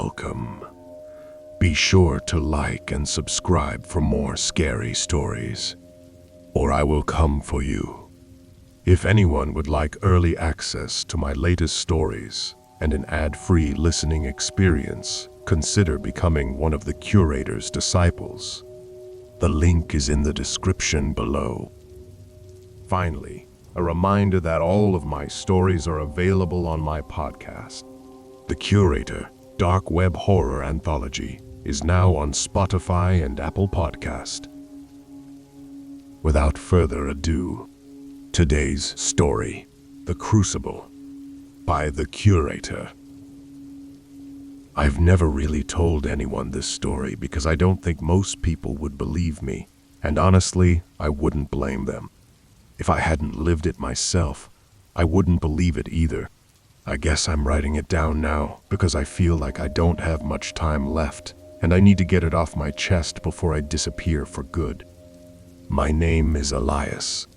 Welcome. Be sure to like and subscribe for more scary stories, or I will come for you. If anyone would like early access to my latest stories and an ad-free listening experience, consider becoming one of the Curator's disciples. The link is in the description below. Finally, a reminder that all of my stories are available on my podcast. The Curator Dark Web Horror Anthology is now on Spotify and Apple Podcast. Without further ado, today's story, The Crucible, by The Curator. I've never really told anyone this story because I don't think most people would believe me, and honestly, I wouldn't blame them. If I hadn't lived it myself, I wouldn't believe it either. I guess I'm writing it down now because I feel like I don't have much time left, and I need to get it off my chest before I disappear for good. My name is Elias,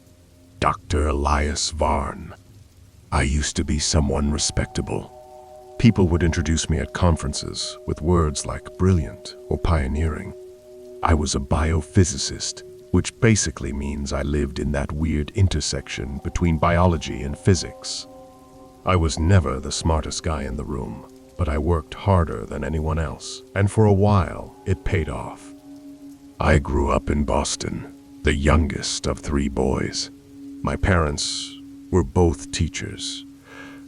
Dr. Elias Varn. I used to be someone respectable. People would introduce me at conferences with words like brilliant or pioneering. I was a biophysicist, which basically means I lived in that weird intersection between biology and physics. I was never the smartest guy in the room, but I worked harder than anyone else, and for a while, it paid off. I grew up in Boston, the youngest of 3 boys. My parents were both teachers,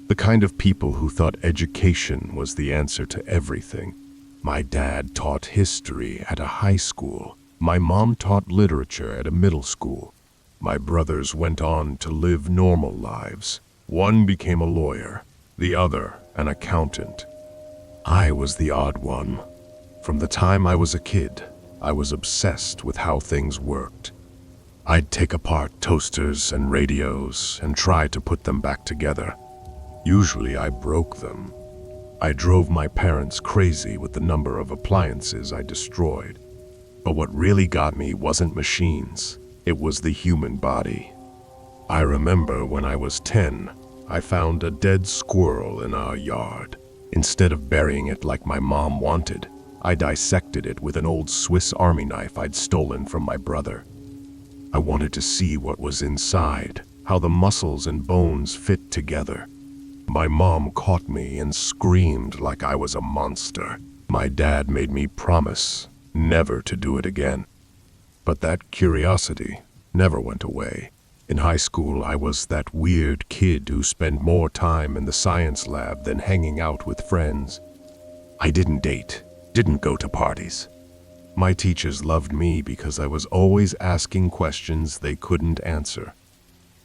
the kind of people who thought education was the answer to everything. My dad taught history at a high school. My mom taught literature at a middle school. My brothers went on to live normal lives. One became a lawyer, the other an accountant. I was the odd one. From the time I was a kid, I was obsessed with how things worked. I'd take apart toasters and radios and try to put them back together. Usually I broke them. I drove my parents crazy with the number of appliances I destroyed. But what really got me wasn't machines, it was the human body. I remember when I was 10, I found a dead squirrel in our yard. Instead of burying it like my mom wanted, I dissected it with an old Swiss Army knife I'd stolen from my brother. I wanted to see what was inside, how the muscles and bones fit together. My mom caught me and screamed like I was a monster. My dad made me promise never to do it again. But that curiosity never went away. In high school, I was that weird kid who spent more time in the science lab than hanging out with friends. I didn't date, didn't go to parties. My teachers loved me because I was always asking questions they couldn't answer.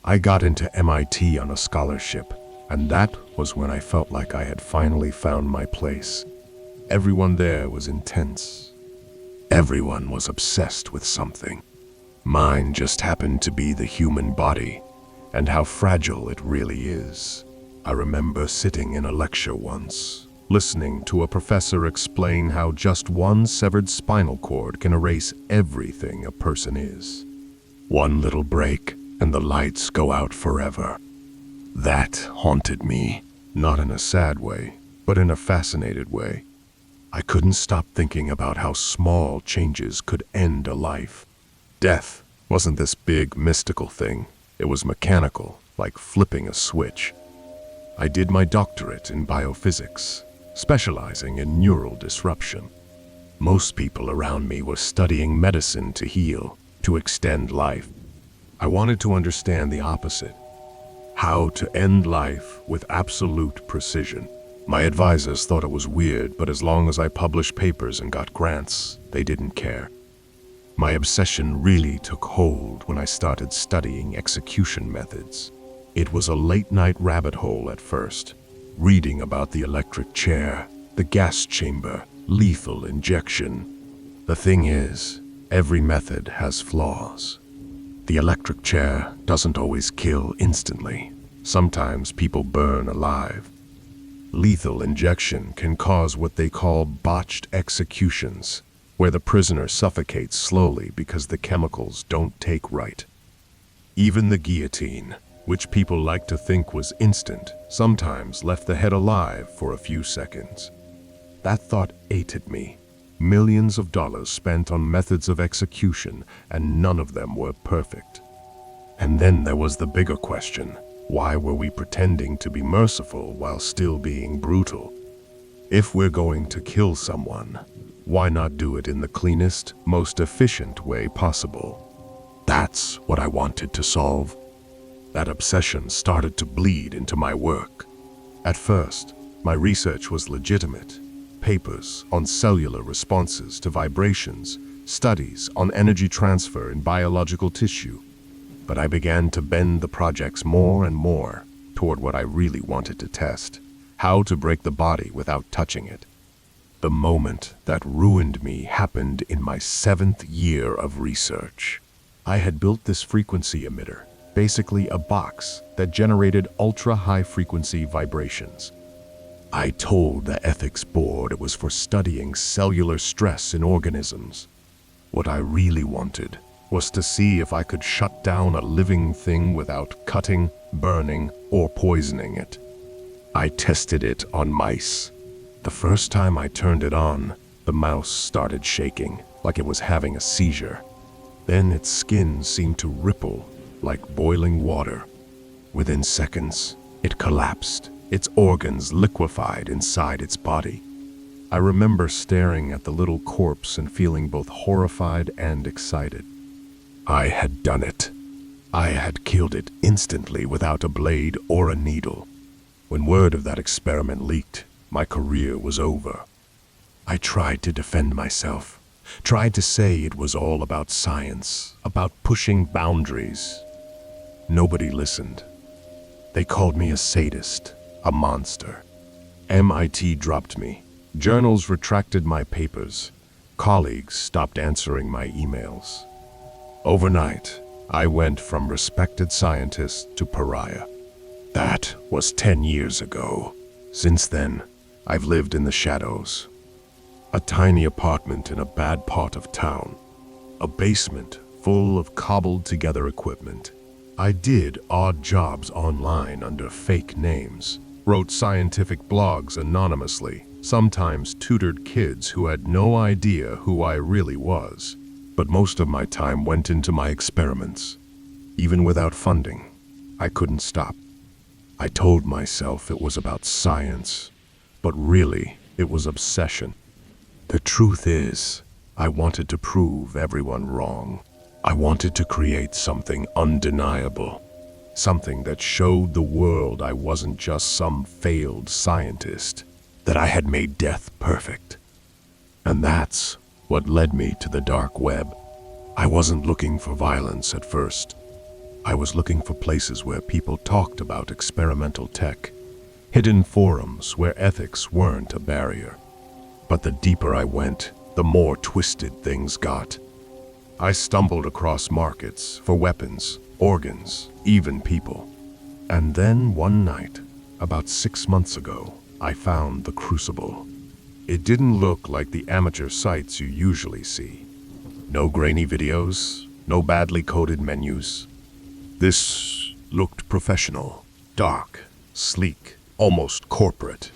I got into MIT on a scholarship, and that was when I felt like I had finally found my place. Everyone there was intense. Everyone was obsessed with something. Mine just happened to be the human body, and how fragile it really is. I remember sitting in a lecture once, listening to a professor explain how just one severed spinal cord can erase everything a person is. One little break, and the lights go out forever. That haunted me, not in a sad way, but in a fascinated way. I couldn't stop thinking about how small changes could end a life. Death wasn't this big mystical thing. It was mechanical, like flipping a switch. I did my doctorate in biophysics, specializing in neural disruption. Most people around me were studying medicine to heal, to extend life. I wanted to understand the opposite, how to end life with absolute precision. My advisors thought it was weird, but as long as I published papers and got grants, they didn't care. My obsession really took hold when I started studying execution methods. It was a late-night rabbit hole at first, reading about the electric chair, the gas chamber, lethal injection. The thing is, every method has flaws. The electric chair doesn't always kill instantly. Sometimes people burn alive. Lethal injection can cause what they call botched executions, where the prisoner suffocates slowly because the chemicals don't take right. Even the guillotine, which people like to think was instant, sometimes left the head alive for a few seconds. That thought ate at me. Millions of dollars spent on methods of execution, and none of them were perfect. And then there was the bigger question. Why were we pretending to be merciful while still being brutal? If we're going to kill someone, why not do it in the cleanest, most efficient way possible? That's what I wanted to solve. That obsession started to bleed into my work. At first, my research was legitimate. Papers on cellular responses to vibrations, studies on energy transfer in biological tissue. But I began to bend the projects more and more toward what I really wanted to test: how to break the body without touching it. The moment that ruined me happened in my 7th year of research. I had built this frequency emitter, basically a box that generated ultra-high frequency vibrations. I told the ethics board it was for studying cellular stress in organisms. What I really wanted was to see if I could shut down a living thing without cutting, burning, or poisoning it. I tested it on mice. The first time I turned it on, the mouse started shaking, like it was having a seizure. Then its skin seemed to ripple, like boiling water. Within seconds, it collapsed, its organs liquefied inside its body. I remember staring at the little corpse and feeling both horrified and excited. I had done it. I had killed it instantly without a blade or a needle. When word of that experiment leaked, my career was over. I tried to defend myself, tried to say it was all about science, about pushing boundaries. Nobody listened. They called me a sadist, a monster. MIT dropped me. Journals retracted my papers. Colleagues stopped answering my emails. Overnight, I went from respected scientist to pariah. That was 10 years ago. Since then, I've lived in the shadows. A tiny apartment in a bad part of town. A basement full of cobbled-together equipment. I did odd jobs online under fake names, wrote scientific blogs anonymously, sometimes tutored kids who had no idea who I really was. But most of my time went into my experiments. Even without funding, I couldn't stop. I told myself it was about science, but really, it was obsession. The truth is, I wanted to prove everyone wrong. I wanted to create something undeniable, something that showed the world I wasn't just some failed scientist, that I had made death perfect. And that's what led me to the dark web. I wasn't looking for violence at first. I was looking for places where people talked about experimental tech, hidden forums where ethics weren't a barrier. But the deeper I went, the more twisted things got. I stumbled across markets for weapons, organs, even people. And then one night, about 6 months ago, I found the Crucible. It didn't look like the amateur sites you usually see. No grainy videos, no badly coded menus. This looked professional, dark, sleek, almost corporate.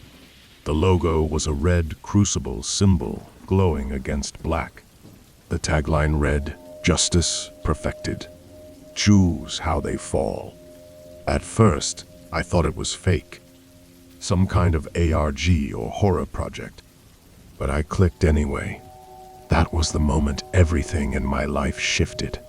The logo was a red crucible symbol glowing against black. The tagline read, "Justice perfected. Choose how they fall." At first, I thought it was fake. Some kind of ARG or horror project. But I clicked anyway. That was the moment everything in my life shifted.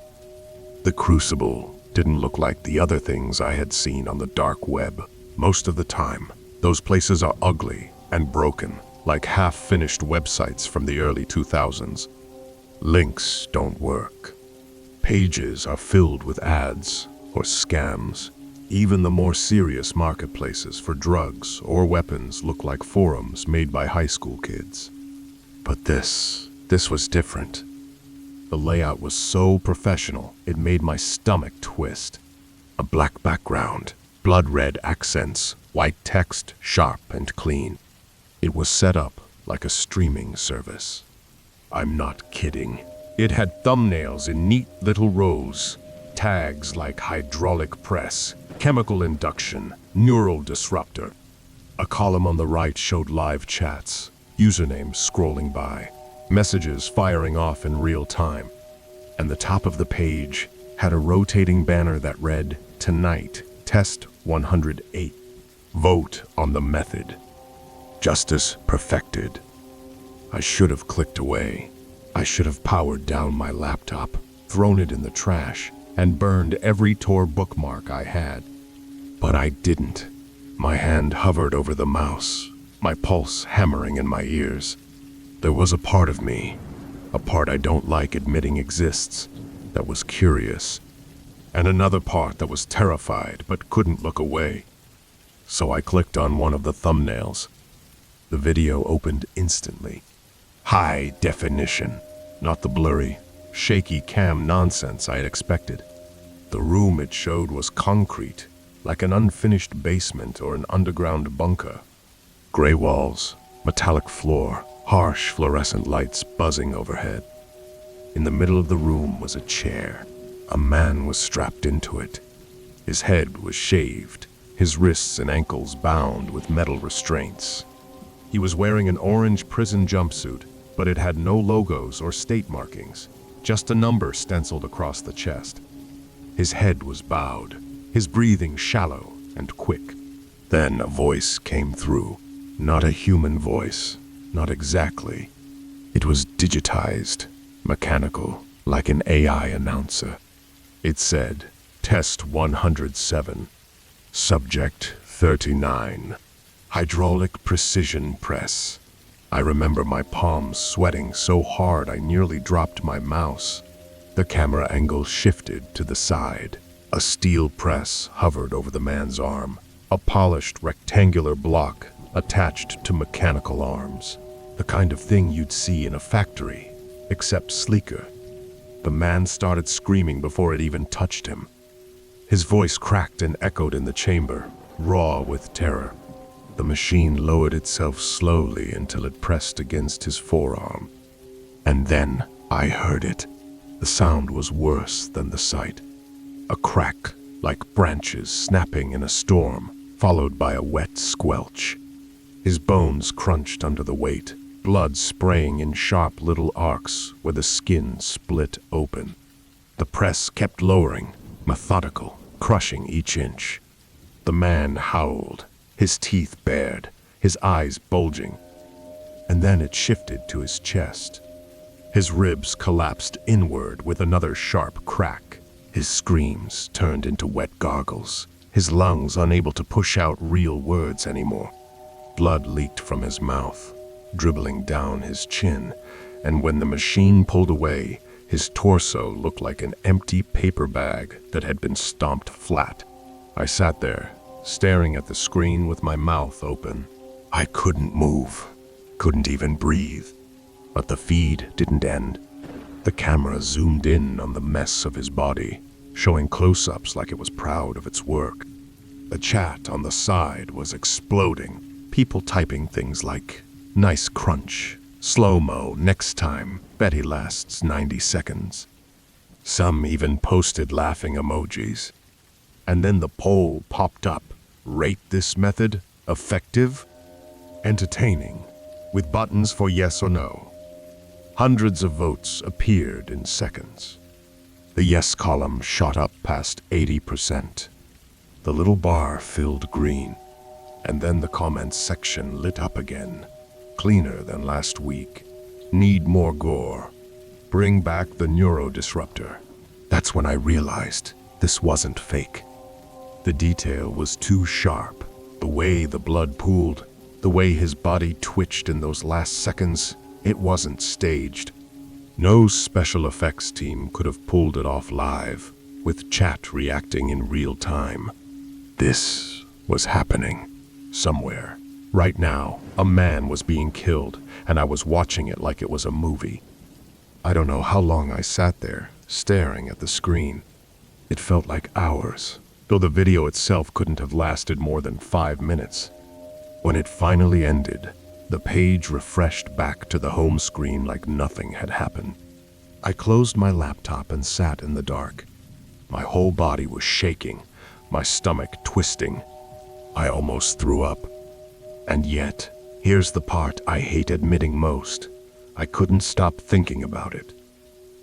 The Crucible didn't look like the other things I had seen on the dark web. Most of the time, those places are ugly and broken, like half-finished websites from the early 2000s. Links don't work. Pages are filled with ads or scams. Even the more serious marketplaces for drugs or weapons look like forums made by high school kids. But this was different. The layout was so professional, it made my stomach twist. A black background, blood red accents, white text, sharp and clean. It was set up like a streaming service. I'm not kidding. It had thumbnails in neat little rows, tags like hydraulic press, chemical induction, neural disruptor. A column on the right showed live chats, usernames scrolling by, messages firing off in real time, and the top of the page had a rotating banner that read, "Tonight, Test 108. Vote on the method. Justice perfected." I should have clicked away. I should have powered down my laptop, thrown it in the trash, and burned every Tor bookmark I had. But I didn't. My hand hovered over the mouse, my pulse hammering in my ears. There was a part of me, a part I don't like admitting exists, that was curious, and another part that was terrified but couldn't look away. So I clicked on one of the thumbnails. The video opened instantly. High definition, not the blurry, shaky cam nonsense I had expected. The room it showed was concrete, like an unfinished basement or an underground bunker. Gray walls, metallic floor, harsh fluorescent lights buzzing overhead. In the middle of the room was a chair. A man was strapped into it. His head was shaved, his wrists and ankles bound with metal restraints. He was wearing an orange prison jumpsuit, but it had no logos or state markings, just a number stenciled across the chest. His head was bowed, his breathing shallow and quick. Then a voice came through. Not a human voice, not exactly. It was digitized, mechanical, like an AI announcer. It said, "Test 107, Subject 39, Hydraulic Precision Press." I remember my palms sweating so hard I nearly dropped my mouse. The camera angle shifted to the side. A steel press hovered over the man's arm, a polished rectangular block attached to mechanical arms, the kind of thing you'd see in a factory, except sleeker. The man started screaming before it even touched him. His voice cracked and echoed in the chamber, raw with terror. The machine lowered itself slowly until it pressed against his forearm. And then I heard it. The sound was worse than the sight. A crack, like branches snapping in a storm, followed by a wet squelch. His bones crunched under the weight, blood spraying in sharp little arcs where the skin split open. The press kept lowering, methodical, crushing each inch. The man howled, his teeth bared, his eyes bulging. And then it shifted to his chest. His ribs collapsed inward with another sharp crack. His screams turned into wet gargles, his lungs unable to push out real words anymore. Blood leaked from his mouth, dribbling down his chin, and when the machine pulled away, his torso looked like an empty paper bag that had been stomped flat. I sat there, staring at the screen with my mouth open. I couldn't move, couldn't even breathe. But the feed didn't end. The camera zoomed in on the mess of his body, showing close-ups like it was proud of its work. The chat on the side was exploding, people typing things like, "Nice crunch," "Slow-mo next time, bet he lasts 90 seconds. Some even posted laughing emojis. And then the poll popped up, "Rate this method effective?" Entertaining, with buttons for yes or no. Hundreds of votes appeared in seconds. The yes column shot up past 80%. The little bar filled green, and then the comments section lit up again, cleaner than last week. "Need more gore. Bring back the neurodisruptor." That's when I realized this wasn't fake. The detail was too sharp. The way the blood pooled, the way his body twitched in those last seconds, it wasn't staged. No special effects team could have pulled it off live, with chat reacting in real time. This was happening. Somewhere. Right now, a man was being killed, and I was watching it like it was a movie. I don't know how long I sat there, staring at the screen. It felt like hours, though the video itself couldn't have lasted more than 5 minutes. When it finally ended, the page refreshed back to the home screen like nothing had happened. I closed my laptop and sat in the dark. My whole body was shaking, my stomach twisting. I almost threw up. And yet, Here's the part I hate admitting most. I couldn't stop thinking about it.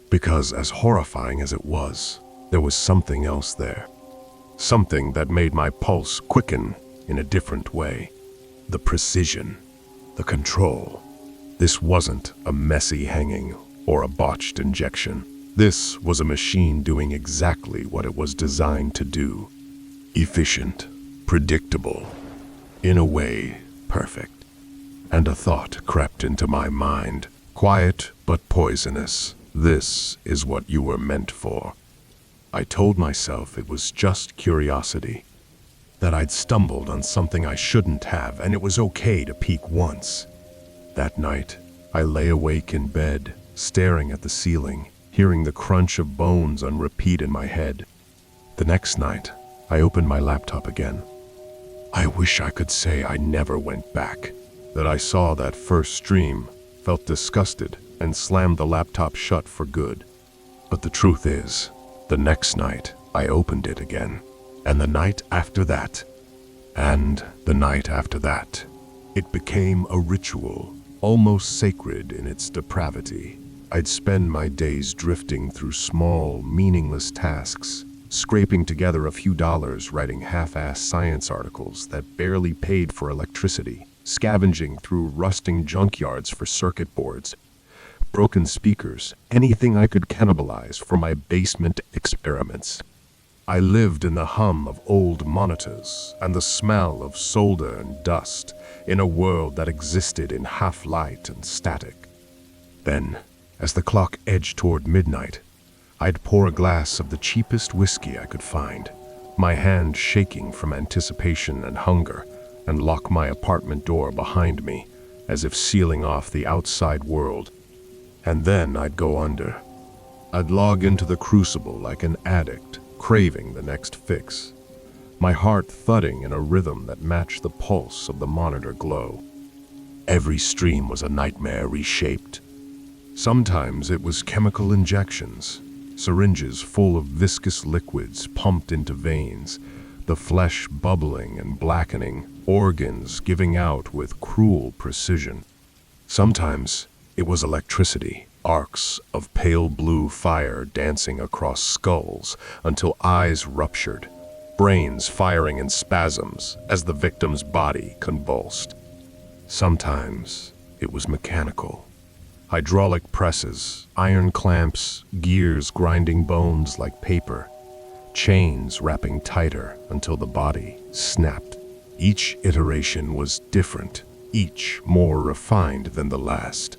Because as horrifying as it was, there was something else there. Something that made my pulse quicken in a different way. The precision, the control. This wasn't a messy hanging or a botched injection. This was a machine doing exactly what it was designed to do. Efficient, predictable, in a way, perfect. And a thought crept into my mind, quiet but poisonous. This is what you were meant for. I told myself it was just curiosity, that I'd stumbled on something I shouldn't have, and it was okay to peek once. That night, I lay awake in bed, staring at the ceiling, hearing the crunch of bones on repeat in my head. The next night, I opened my laptop again. I wish I could say I never went back, that I saw that first stream, felt disgusted, and slammed the laptop shut for good. But the truth is, the next night, I opened it again. And the night after that, and the night after that, it became a ritual, almost sacred in its depravity. I'd spend my days drifting through small, meaningless tasks, scraping together a few dollars writing half-assed science articles that barely paid for electricity, scavenging through rusting junkyards for circuit boards, broken speakers, anything I could cannibalize for my basement experiments. I lived in the hum of old monitors and the smell of solder and dust in a world that existed in half-light and static. Then, as the clock edged toward midnight, I'd pour a glass of the cheapest whiskey I could find, my hand shaking from anticipation and hunger, and lock my apartment door behind me, as if sealing off the outside world. And then I'd go under. I'd log into the crucible like an addict, craving the next fix, my heart thudding in a rhythm that matched the pulse of the monitor glow. Every stream was a nightmare reshaped. Sometimes it was chemical injections, syringes full of viscous liquids pumped into veins, the flesh bubbling and blackening, organs giving out with cruel precision. Sometimes it was electricity, arcs of pale blue fire dancing across skulls until eyes ruptured, brains firing in spasms as the victim's body convulsed. Sometimes it was mechanical. Hydraulic presses, iron clamps, gears grinding bones like paper, chains wrapping tighter until the body snapped. Each iteration was different, each more refined than the last.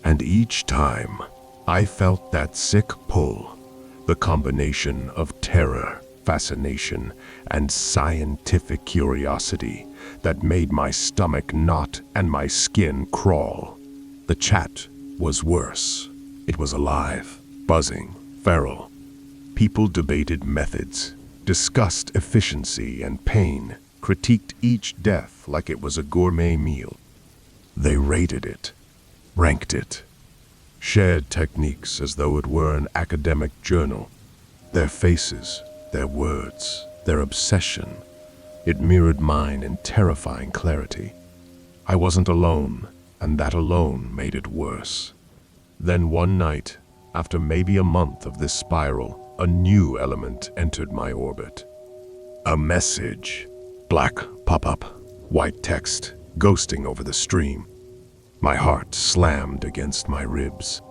And each time, I felt that sick pull, the combination of terror, fascination, and scientific curiosity that made my stomach knot and my skin crawl. The chat was worse. It was alive, buzzing, feral. People debated methods, discussed efficiency and pain, critiqued each death like it was a gourmet meal. They rated it, ranked it, shared techniques as though it were an academic journal. Their faces, their words, their obsession, it mirrored mine in terrifying clarity. I wasn't alone, and that alone made it worse. Then one night, after maybe a month of this spiral, a new element entered my orbit. A message. Black pop-up, white text, ghosting over the stream. My heart slammed against my ribs.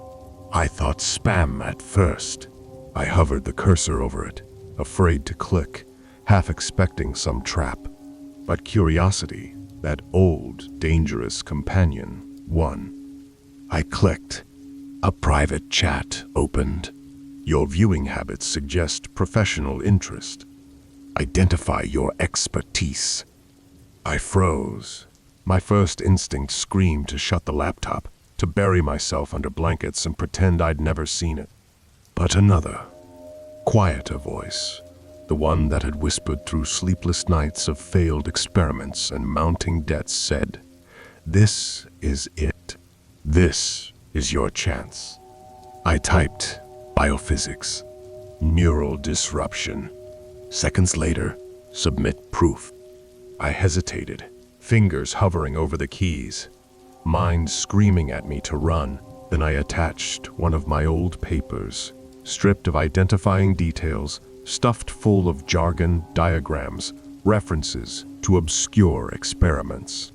I thought spam at first. I hovered the cursor over it, afraid to click, half expecting some trap. But curiosity, that old, dangerous companion, won. I clicked. A private chat opened. Your viewing habits suggest professional interest. Identify your expertise. I froze. My first instinct screamed to shut the laptop, to bury myself under blankets and pretend I'd never seen it. But another, quieter voice, the one that had whispered through sleepless nights of failed experiments and mounting debts, said, "This is it. This is your chance." I typed, biophysics, neural disruption. Seconds later, submit proof. I hesitated, fingers hovering over the keys, mind screaming at me to run. Then I attached one of my old papers, stripped of identifying details, stuffed full of jargon, diagrams, references to obscure experiments.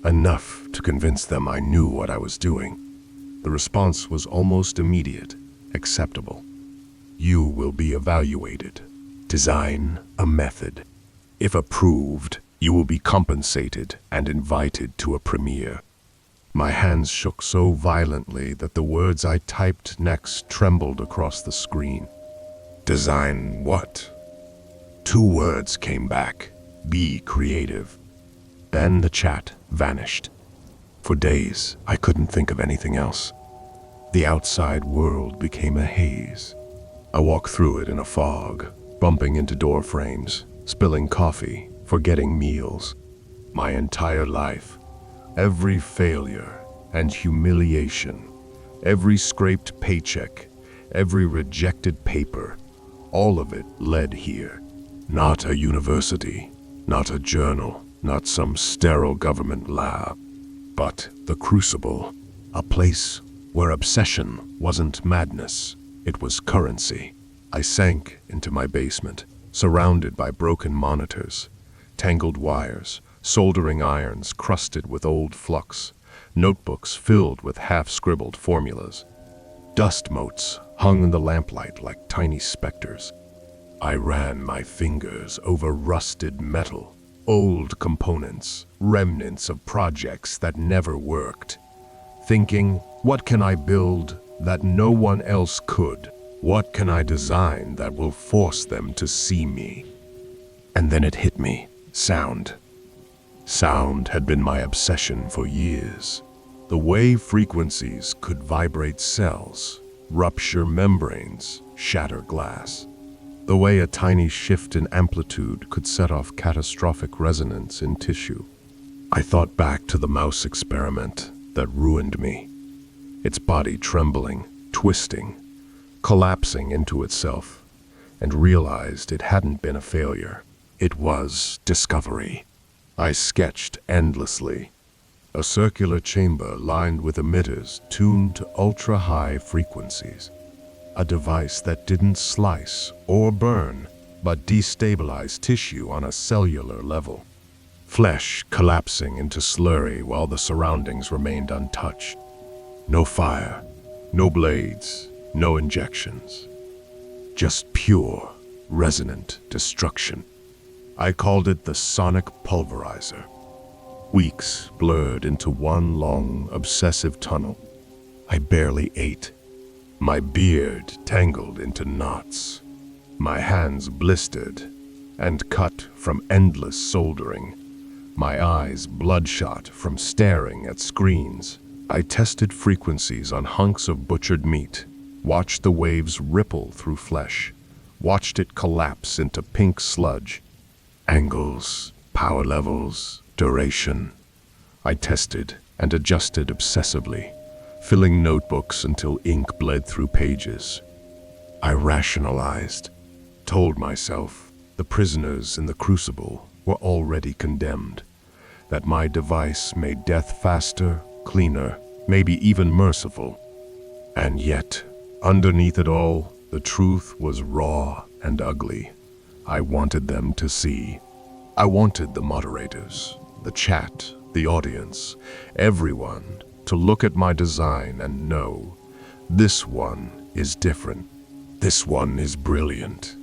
Enough to convince them I knew what I was doing. The response was almost immediate, acceptable. You will be evaluated. Design a method. If approved, you will be compensated and invited to a premiere. My hands shook so violently that the words I typed next trembled across the screen. Design what? 2 words came back. Be creative. Then the chat vanished. For days, I couldn't think of anything else. The outside world became a haze. I walked through it in a fog, bumping into door frames, spilling coffee, forgetting meals. My entire life, every failure and humiliation, every scraped paycheck, every rejected paper, all of it led here. Not a university, not a journal, not some sterile government lab, but the Crucible, a place where obsession wasn't madness, it was currency. I sank into my basement, surrounded by broken monitors, tangled wires, soldering irons crusted with old flux, notebooks filled with half-scribbled formulas. Dust motes hung in the lamplight like tiny specters. I ran my fingers over rusted metal, old components, remnants of projects that never worked, thinking, what can I build that no one else could? What can I design that will force them to see me? And then it hit me. Sound. Sound had been my obsession for years. The way frequencies could vibrate cells, rupture membranes, shatter glass. The way a tiny shift in amplitude could set off catastrophic resonance in tissue. I thought back to the mouse experiment that ruined me. Its body trembling, twisting, collapsing into itself, and realized it hadn't been a failure. It was discovery. I sketched endlessly. A circular chamber lined with emitters tuned to ultra-high frequencies. A device that didn't slice or burn, but destabilized tissue on a cellular level. Flesh collapsing into slurry while the surroundings remained untouched. No fire, no blades, no injections. Just pure, resonant destruction. I called it the sonic pulverizer. Weeks blurred into one long, obsessive tunnel. I barely ate. My beard tangled into knots. My hands blistered and cut from endless soldering. My eyes bloodshot from staring at screens. I tested frequencies on hunks of butchered meat, watched the waves ripple through flesh, watched it collapse into pink sludge. Angles, power levels, duration. I tested and adjusted obsessively, filling notebooks until ink bled through pages. I rationalized, told myself the prisoners in the Crucible were already condemned, that my device made death faster, cleaner, maybe even merciful. And yet, underneath it all, the truth was raw and ugly. I wanted them to see. I wanted the moderators, the chat, the audience, everyone to look at my design and know, this one is different. This one is brilliant.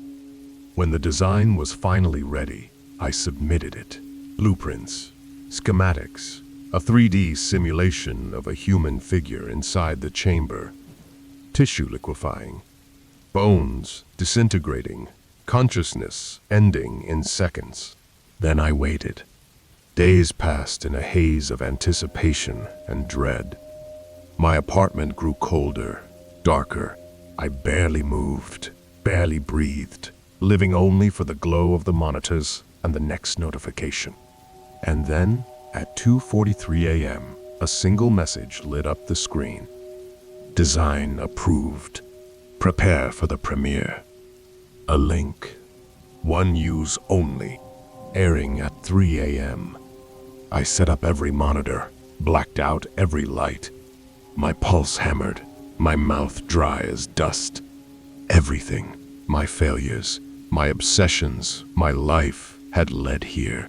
When the design was finally ready, I submitted it. Blueprints, schematics, a 3D simulation of a human figure inside the chamber, tissue liquefying, bones disintegrating, consciousness ending in seconds. Then I waited. Days passed in a haze of anticipation and dread. My apartment grew colder, darker. I barely moved, barely breathed, living only for the glow of the monitors and the next notification. And then, at 2:43 a.m., a single message lit up the screen. Design approved. Prepare for the premiere. A link. One use only. Airing at 3 a.m. I set up every monitor, blacked out every light. My pulse hammered, my mouth dry as dust. Everything, my failures, my obsessions, my life had led here.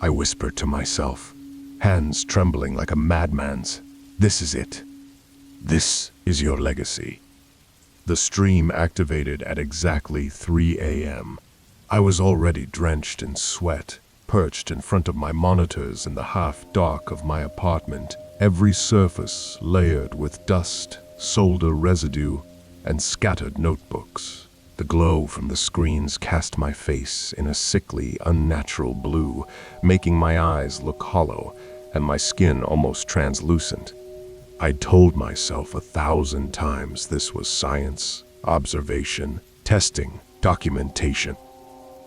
I whispered to myself, hands trembling like a madman's, "This is it. This is your legacy." The stream activated at exactly 3 a.m. I was already drenched in sweat, perched in front of my monitors in the half-dark of my apartment, every surface layered with dust, solder residue, and scattered notebooks. The glow from the screens cast my face in a sickly, unnatural blue, making my eyes look hollow and my skin almost translucent. I'd told myself 1,000 times this was science, observation, testing, documentation,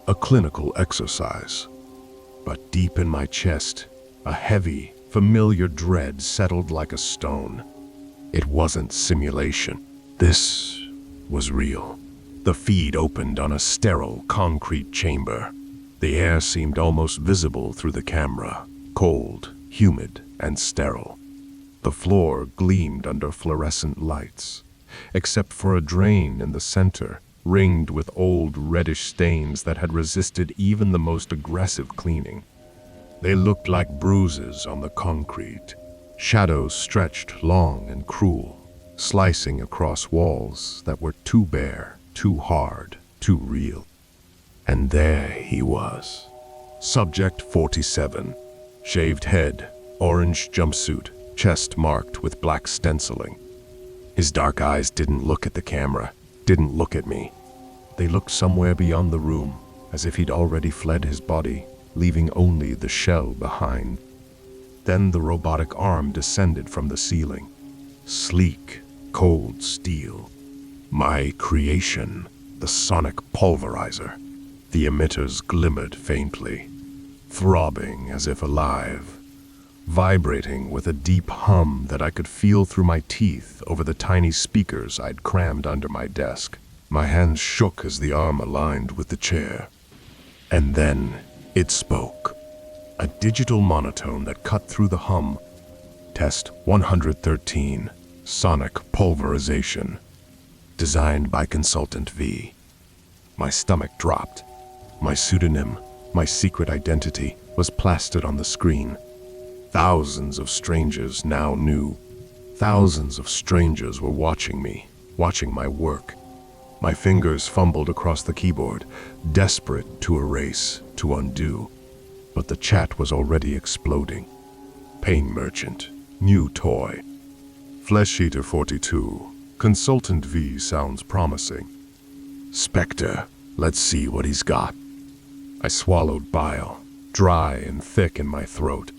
a clinical exercise. But deep in my chest, a heavy, familiar dread settled like a stone. It wasn't simulation. This was real. The feed opened on a sterile, concrete chamber. The air seemed almost visible through the camera, cold, humid, and sterile. The floor gleamed under fluorescent lights, except for a drain in the center, ringed with old reddish stains that had resisted even the most aggressive cleaning. They looked like bruises on the concrete, shadows stretched long and cruel, slicing across walls that were too bare, too hard, too real. And there he was. Subject 47, shaved head, orange jumpsuit, chest marked with black stenciling. His dark eyes didn't look at the camera, didn't look at me. They looked somewhere beyond the room, as if he'd already fled his body, leaving only the shell behind. Then the robotic arm descended from the ceiling. Sleek, cold steel. My creation, the sonic pulverizer. The emitters glimmered faintly, throbbing as if alive, vibrating with a deep hum that I could feel through my teeth over the tiny speakers I'd crammed under my desk. My hands shook as the arm aligned with the chair. And then it spoke. A digital monotone that cut through the hum. Test 113, sonic pulverization. Designed by Consultant V. My stomach dropped. My pseudonym, my secret identity, was plastered on the screen. Thousands of strangers now knew. Thousands of strangers were watching me, watching my work. My fingers fumbled across the keyboard, desperate to erase, to undo. But the chat was already exploding. Pain Merchant, new toy. Flesh Eater 42, Consultant V sounds promising. Spectre, let's see what he's got. I swallowed bile, dry and thick in my throat.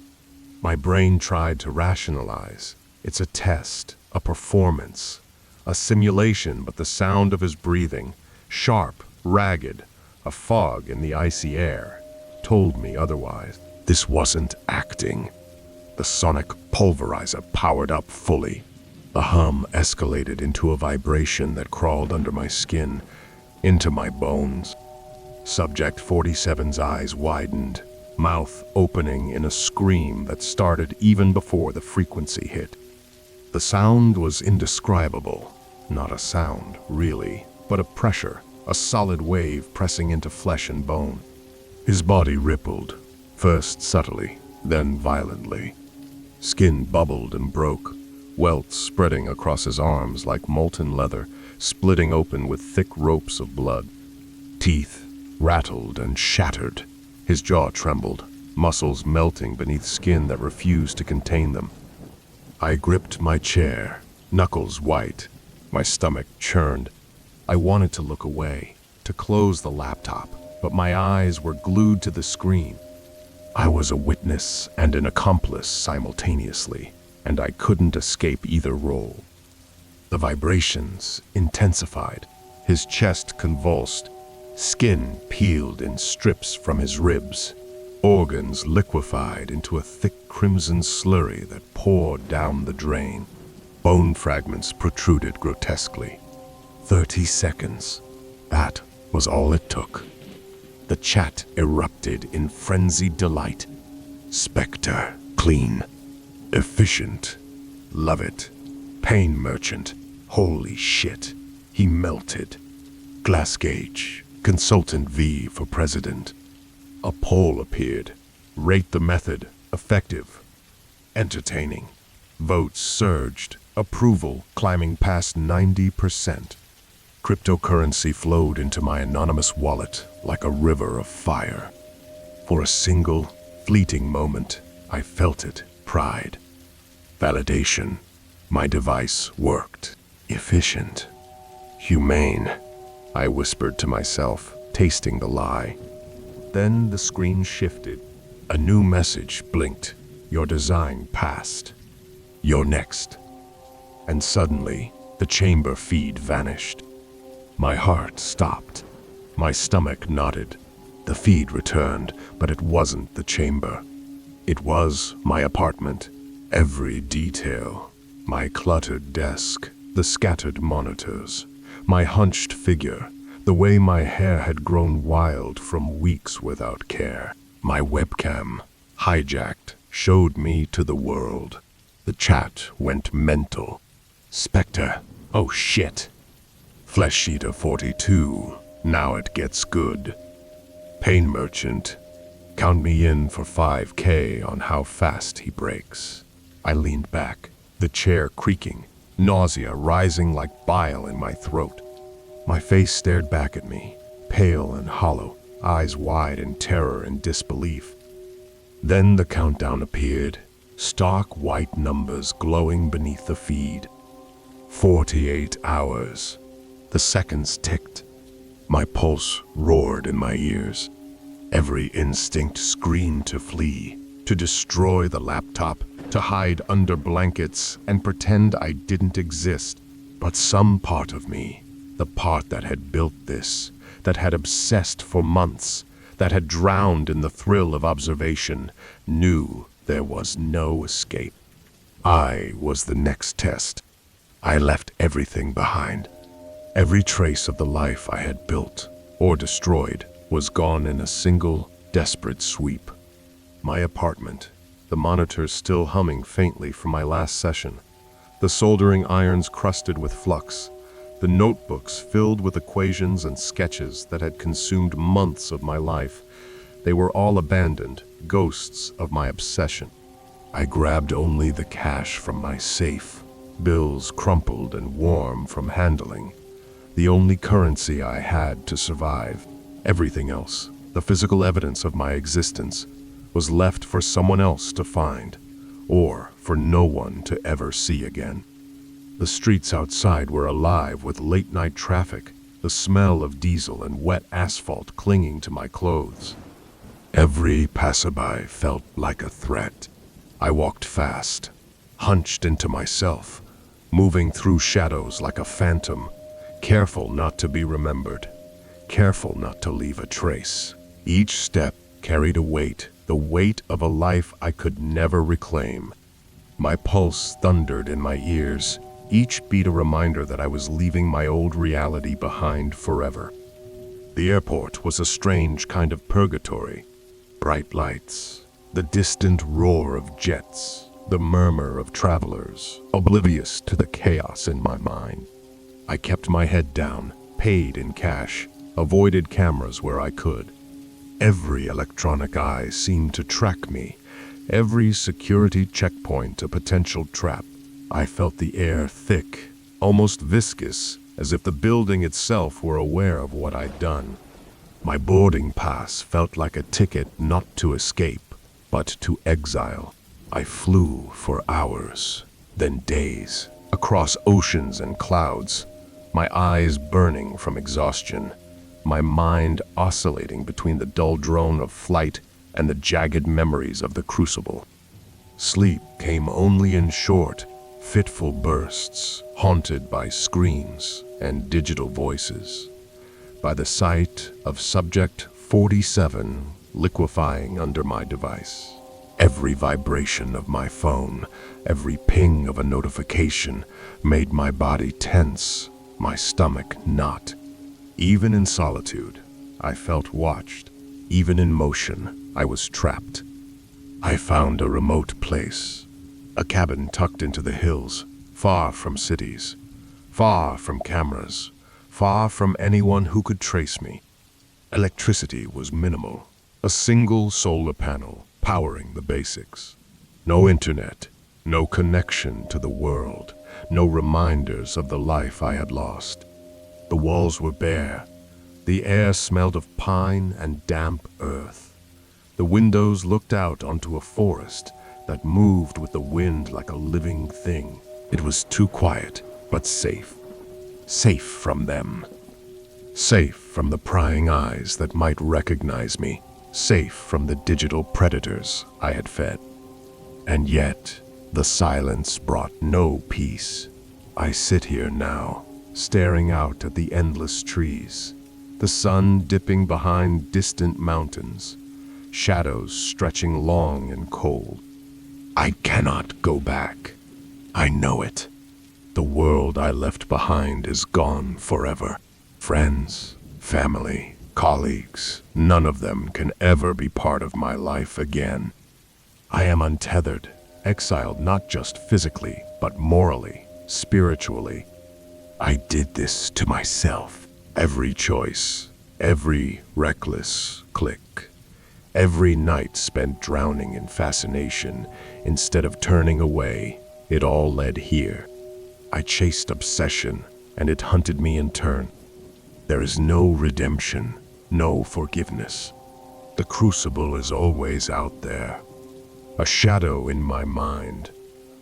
My brain tried to rationalize. It's a test, a performance, a simulation, but the sound of his breathing, sharp, ragged, a fog in the icy air, told me otherwise. This wasn't acting. The sonic pulverizer powered up fully. The hum escalated into a vibration that crawled under my skin, into my bones. Subject 47's eyes widened, mouth opening in a scream that started even before the frequency hit. The sound was indescribable. Not a sound, really, but a pressure, a solid wave pressing into flesh and bone. His body rippled, first subtly, then violently. Skin bubbled and broke, welts spreading across his arms like molten leather, splitting open with thick ropes of blood. Teeth rattled and shattered. His jaw trembled, muscles melting beneath skin that refused to contain them. I gripped my chair, knuckles white. My stomach churned. I wanted to look away, to close the laptop, but my eyes were glued to the screen. I was a witness and an accomplice simultaneously, and I couldn't escape either role. The vibrations intensified. His chest convulsed. Skin peeled in strips from his ribs. Organs liquefied into a thick crimson slurry that poured down the drain. Bone fragments protruded grotesquely. 30 seconds. That was all it took. The chat erupted in frenzied delight. Spectre, clean, efficient, love it. Pain merchant, holy shit, he melted. Glass gauge, consultant V for president. A poll appeared. Rate the method, effective. Entertaining. Votes surged, approval climbing past 90%. Cryptocurrency flowed into my anonymous wallet like a river of fire. For a single, fleeting moment, I felt it, pride. Validation. My device worked. Efficient. Humane. I whispered to myself, tasting the lie. Then the screen shifted. A new message blinked. Your design passed. You're next. And suddenly, the chamber feed vanished. My heart stopped. My stomach knotted. The feed returned, but it wasn't the chamber. It was my apartment. Every detail. My cluttered desk, the scattered monitors, my hunched figure, the way my hair had grown wild from weeks without care. My webcam, hijacked, showed me to the world. The chat went mental. Spectre, oh shit. Flesh Eater 42, now it gets good. Pain Merchant, count me in for 5K on how fast he breaks. I leaned back, the chair creaking, nausea rising like bile in my throat. My face stared back at me, pale and hollow, eyes wide in terror and disbelief. Then the countdown appeared, stark white numbers glowing beneath the feed. 48 hours. The seconds ticked. My pulse roared in my ears. Every instinct screamed to flee, to destroy the laptop, to hide under blankets and pretend I didn't exist. But some part of me, the part that had built this, that had obsessed for months, that had drowned in the thrill of observation, knew there was no escape. I was the next test. I left everything behind. Every trace of the life I had built or destroyed was gone in a single, desperate sweep. My apartment, the monitors still humming faintly from my last session, the soldering irons crusted with flux, the notebooks filled with equations and sketches that had consumed months of my life. They were all abandoned, ghosts of my obsession. I grabbed only the cash from my safe, bills crumpled and warm from handling. The only currency I had to survive. Everything else, the physical evidence of my existence, was left for someone else to find, or for no one to ever see again. The streets outside were alive with late-night traffic, the smell of diesel and wet asphalt clinging to my clothes. Every passerby felt like a threat. I walked fast, hunched into myself, moving through shadows like a phantom, careful not to be remembered, careful not to leave a trace. Each step carried a weight, the weight of a life I could never reclaim. My pulse thundered in my ears, each beat a reminder that I was leaving my old reality behind forever. The airport was a strange kind of purgatory. Bright lights, the distant roar of jets, the murmur of travelers, oblivious to the chaos in my mind. I kept my head down, paid in cash, avoided cameras where I could. Every electronic eye seemed to track me, every security checkpoint a potential trap. I felt the air thick, almost viscous, as if the building itself were aware of what I'd done. My boarding pass felt like a ticket not to escape, but to exile. I flew for hours, then days, across oceans and clouds, my eyes burning from exhaustion, my mind oscillating between the dull drone of flight and the jagged memories of the crucible. Sleep came only in short, fitful bursts, haunted by screams and digital voices, by the sight of Subject 47 liquefying under my device. Every vibration of my phone, every ping of a notification made my body tense, my stomach knot. Even in solitude, I felt watched. Even in motion, I was trapped. I found a remote place, a cabin tucked into the hills, far from cities, far from cameras, far from anyone who could trace me. Electricity was minimal, a single solar panel powering the basics. No internet, no connection to the world, no reminders of the life I had lost. The walls were bare. The air smelled of pine and damp earth. The windows looked out onto a forest that moved with the wind like a living thing. It was too quiet, but safe. Safe from them. Safe from the prying eyes that might recognize me. Safe from the digital predators I had fed. And yet, the silence brought no peace. I sit here now, staring out at the endless trees, the sun dipping behind distant mountains, shadows stretching long and cold. I cannot go back. I know it. The world I left behind is gone forever. Friends, family, colleagues, none of them can ever be part of my life again. I am untethered, exiled not just physically, but morally, spiritually. I did this to myself. Every choice, every reckless click, every night spent drowning in fascination instead of turning away, it all led here. I chased obsession, and it hunted me in turn. There is no redemption, no forgiveness. The crucible is always out there, a shadow in my mind,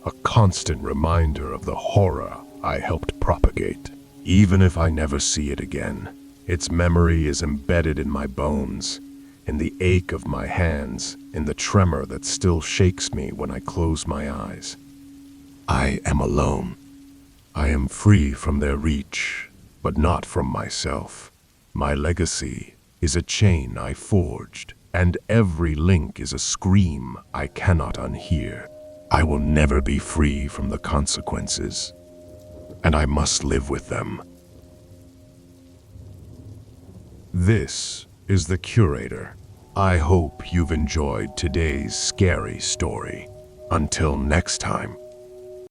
a constant reminder of the horror I helped propagate. Even if I never see it again, its memory is embedded in my bones, in the ache of my hands, in the tremor that still shakes me when I close my eyes. I am alone. I am free from their reach, but not from myself. My legacy is a chain I forged, and every link is a scream I cannot unhear. I will never be free from the consequences, and I must live with them. This is the Curator. I hope you've enjoyed today's scary story. Until next time.